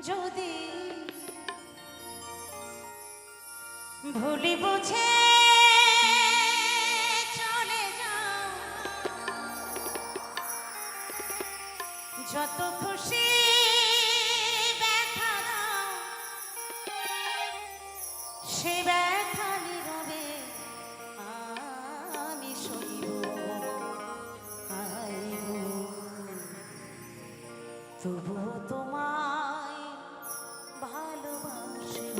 যদি ভুলি বুঝে চলে যাও, যত খুশি ব্যথা দাও, সে ব্যথা নীরবে আমি সইব। তবুও তোমায় ভালোবাসব,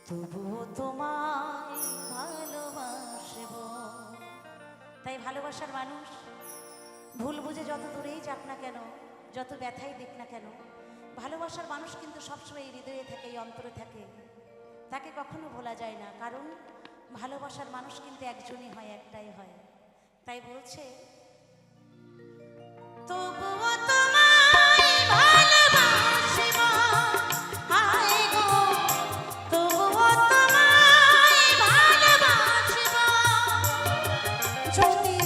তবুও তোমায় ভালোবাসব। তাই ভালোবাসার মানুষ ভুল বুঝে যত দূরেই যাক না কেন, যত ব্যথাই দেখ না কেন, ভালোবাসার মানুষ কিন্তু সবসময় হৃদয়ে থাকে, এই অন্তরে থাকে, তাকে কখনো ভোলা যায় না। কারণ ভালোবাসার মানুষ কিন্তু একজনই হয়, একটাই হয়। তাই বলছে তবুও তোমায় ভালোবাসব, হায় গো তবুও তোমায় ভালোবাসব। যদি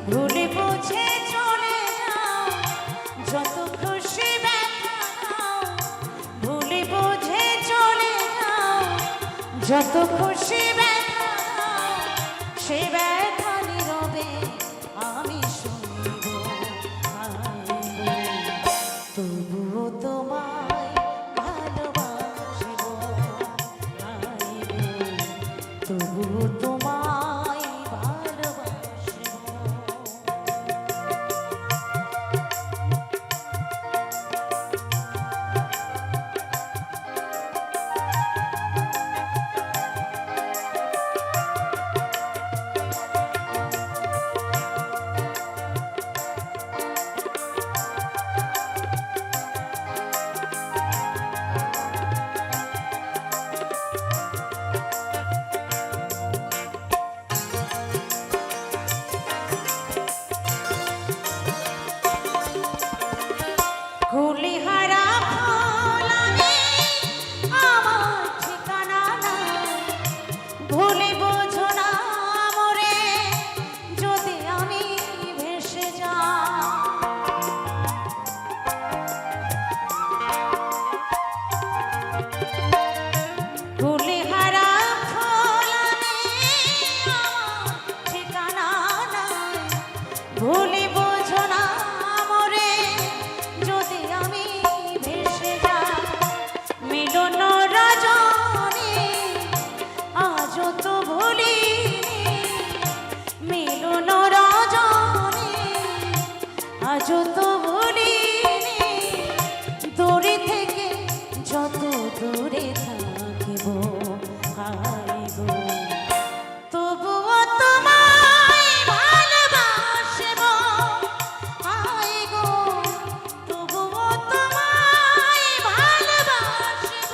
ভুলে বুঝে চলে যাও, যত খুশি ব্যথা দাও, ভুলে বুঝে চলে যাও, যত খুশি ব্যথা দাও, সে ব্যথা নীরবে আমি শুনব। তবুও তোমায় ভালোবাসব, তবুও তোমায় ভালোবাসব। কুলিহারা ফুল আমি, আমার ঠিকানা নাই, ভুলে বোঝো না মরে যদি আমি ভেসে যাই। কুলিহারা ফুল আমি, আমার ঠিকানা নাই, ভুলে বোঝো না মরে যদি আমি ভেসে যাই। মিলন রজনী আজও তো ভুলিনি, মিলন রজনী আজও তো ভুলিনি, দূরে থেকে যত দূরে থাকিব, হায় গো তবুও তোমায় ভালোবাসব, হায় গো তবুও তোমায় ভালোবাসব।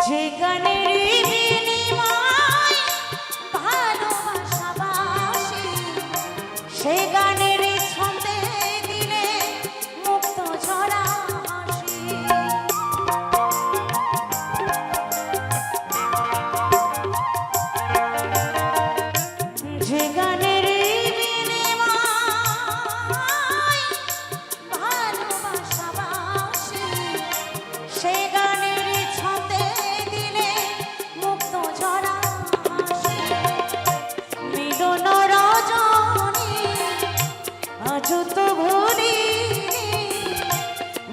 যে গানের বিনিময় ভালোবাসাবাসি, সে গানের ছন্দে দিলে মুক্ত ঝরা হাসি। যে গানের বিনিময় ভালোবাসাবাসি, সে গানের ছন্দে দিলে মুক্ত ঝরা হাসি। মিলন রজনী আজও তো ভুলিনি,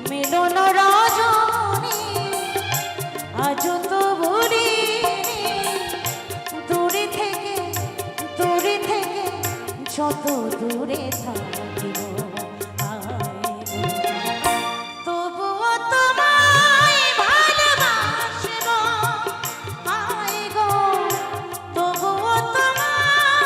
মিলন রজনী আজও তো ভুলিনি, দূরে থেকে যত দূরে থাকিব, তবুও তোমায় ভালোবাসব, হায় গো তবুও তোমায়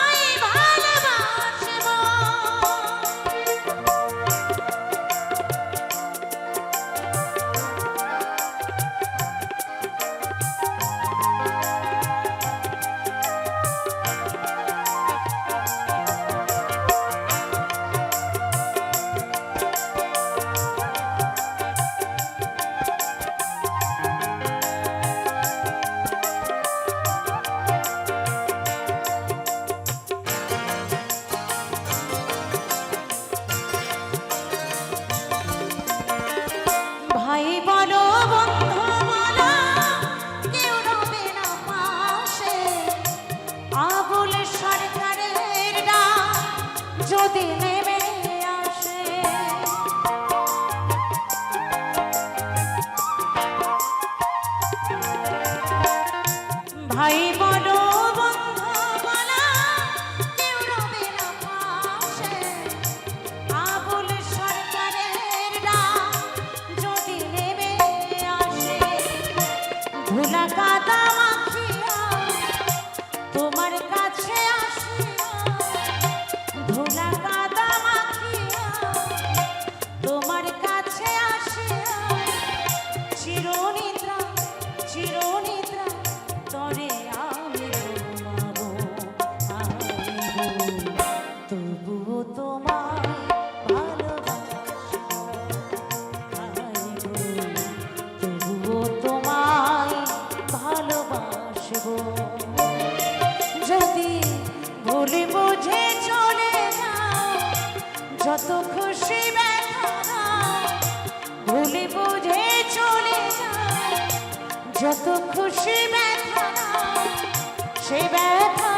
যদি নেমে আসে ভাই বলো বন্ধু বলো কেউ রবে না পাশে আবুল সরকারের ডাক যদি নেমে আসে ধুলা কাদা মাখিয়া তোমার কাছে আসিয়া ধুলা কাদা মাখিয়া তোমার কাছে আসিয়া চিরনিদ্রা চিরনিদ্রা তরে আমি ঘুমাবো তবুও তোমায় ভালোবাসবো তবুও তোমায় ভালোবাসবো যদি ভুলে বুঝে চলে যাও যত খুশি ব্যথা দাও ভুলে বুঝে চলে যাও যত খুশি ব্যথা দাও সে ব্যথা